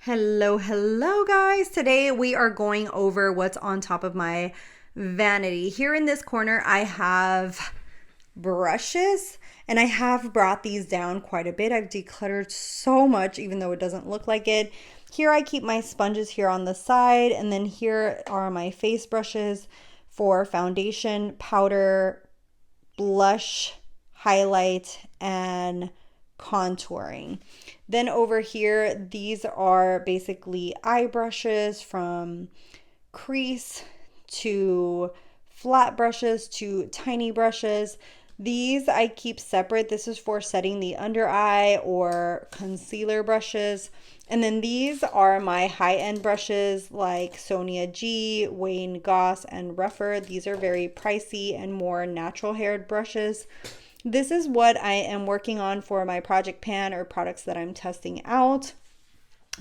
Hello guys. Today we are going over what's on top of my vanity. Here in this corner I have brushes and I have brought these down quite a bit. I've decluttered so much even though it doesn't look like it. Here I keep my sponges here on the side, and then here are my face brushes for foundation, powder, blush, highlight, and contouring. Then over here, these are basically eye brushes, from crease to flat brushes to tiny brushes. These I keep separate. This is for setting the under eye or concealer brushes. And then these are my high-end brushes like Sonia G, Wayne Goss, and Ruffer. These are very pricey and more natural haired brushes. This is what I am working on for my project pan or products that I'm testing out.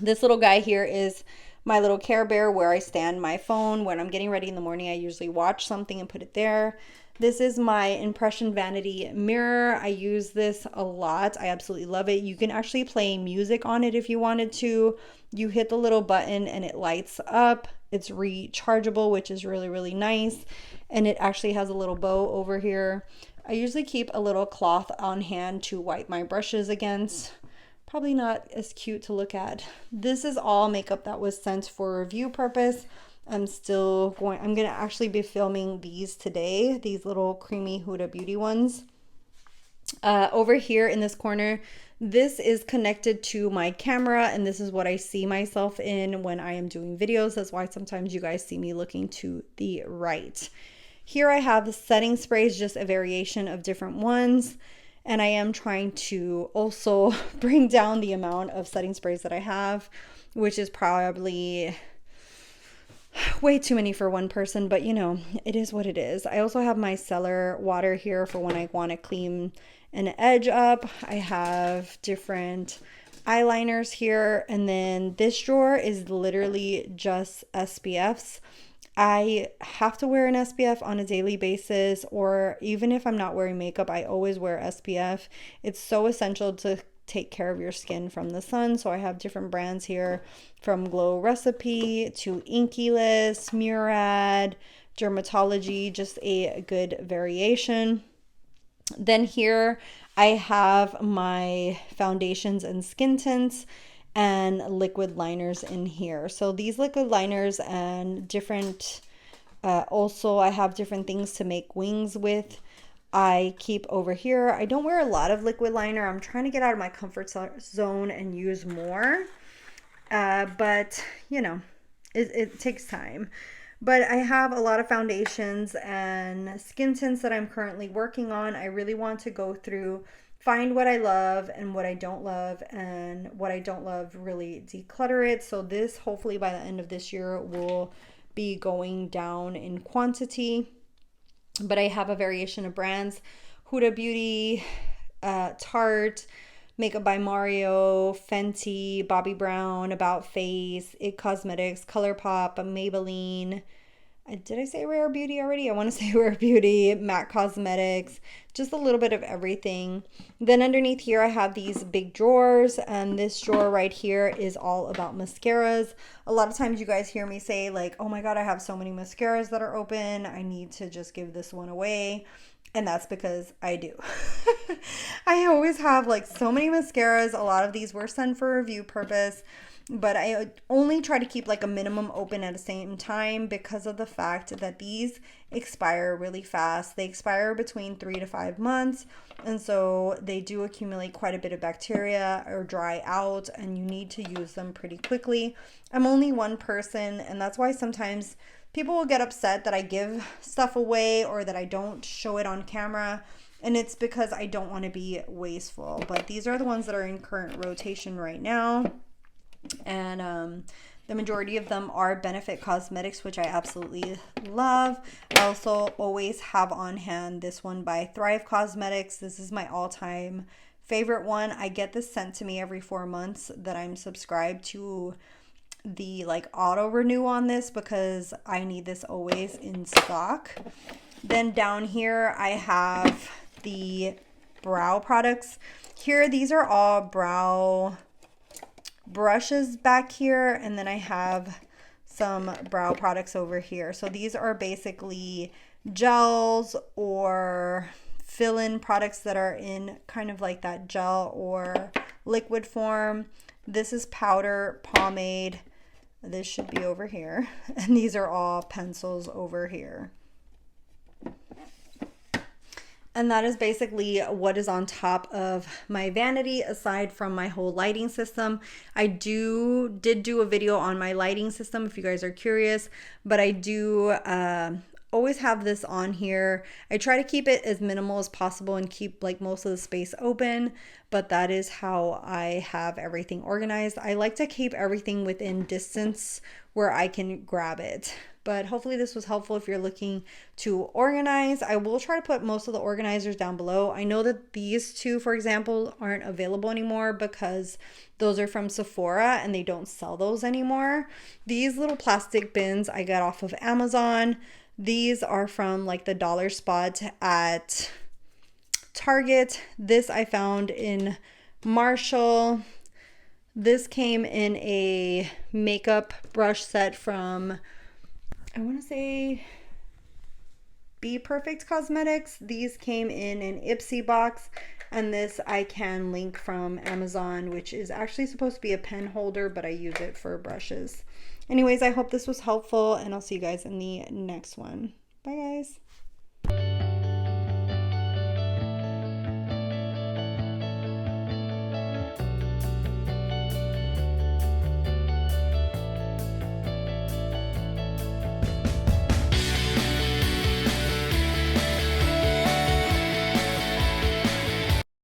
This little guy here is my little Care Bear where I stand my phone. When I'm getting ready in the morning, I usually watch something and put it there. This is my Impression Vanity mirror. I use this a lot. I absolutely love it. You can actually play music on it if you wanted to. You hit the little button and it lights up. It's rechargeable, which is really nice. And it actually has a little bow over here. I usually keep a little cloth on hand to wipe my brushes against. Probably not as cute to look at. This is all makeup that was sent for review purpose. I'm gonna actually be filming these today, these little creamy Huda Beauty ones. Over here in this corner, this is connected to my camera, and this is what I see myself in when I am doing videos. That's why sometimes you guys see me looking to the right. Here I have the setting sprays, just a variation of different ones. And I am trying to also bring down the amount of setting sprays that I have, which is probably way too many for one person, but you know, it is what it is. I also have my cellar water here for when I want to clean an edge up. I have different eyeliners here, and then this drawer is literally just SPFs. I have to wear an SPF on a daily basis, or even if I'm not wearing makeup, I always wear SPF. It's so essential to take care of your skin from the sun. So I have different brands here, from Glow Recipe to Inky List, Murad, Dermatology, just a good variation. Then here I have my foundations and skin tints and liquid liners in here. So these liquid liners and different, also I have different things to make wings with. I keep over here. I don't wear a lot of liquid liner. I'm trying to get out of my comfort zone and use more. But you know, it takes time. But I have a lot of foundations and skin tints that I'm currently working on. I really want to go through, find what I love and what I don't love, and what I don't love, really declutter it. So this, hopefully by the end of this year, will be going down in quantity. But I have a variation of brands: Huda Beauty, Tarte, Makeup by Mario, Fenty, Bobbi Brown, About Face, It Cosmetics, ColourPop, Maybelline. Did I say Rare Beauty already? I want to say Rare Beauty, MAC Cosmetics, just a little bit of everything. Then underneath here I have these big drawers, and this drawer right here is all about mascaras. A lot of times you guys hear me say like, oh my god, I have so many mascaras that are open, I need to just give this one away. And that's because I do. I always have like so many mascaras. A lot of these were sent for review purpose, but I only try to keep like a minimum open at the same time because of the fact that these expire really fast. They expire between 3 to 5 months, and so they do accumulate quite a bit of bacteria or dry out, and you need to use them pretty quickly. I'm only one person, and that's why sometimes people will get upset that I give stuff away or that I don't show it on camera, and it's because I don't want to be wasteful. But these are the ones that are in current rotation right now. And the majority of them are Benefit Cosmetics, which I absolutely love. I also always have on hand this one by Thrive Cosmetics. This is my all-time favorite one. I get this sent to me every 4 months that I'm subscribed to the like auto renew on this, because I need this always in stock. Then down here I have the brow products. Here, these are all brow brushes back here, and then I have some brow products over here. So these are basically gels or fill-in products that are in kind of like that gel or liquid form. This is powder, pomade. This should be over here. And these are all pencils over here. And that is basically what is on top of my vanity, aside from my whole lighting system. I did do a video on my lighting system if you guys are curious, but I do always have this on here. I try to keep it as minimal as possible and keep like most of the space open, but that is how I have everything organized. I like to keep everything within distance where I can grab it. But hopefully this was helpful if you're looking to organize. I will try to put most of the organizers down below. I know that these two, for example, aren't available anymore because those are from Sephora and they don't sell those anymore. These little plastic bins I got off of Amazon. These are from like the dollar spot at Target. This I found in Marshall. This came in a makeup brush set from, I want to say, Be Perfect Cosmetics. These came in an Ipsy box, and this I can link from Amazon, which is actually supposed to be a pen holder, but I use it for brushes. Anyways, I hope this was helpful, and I'll see you guys in the next one. Bye, guys.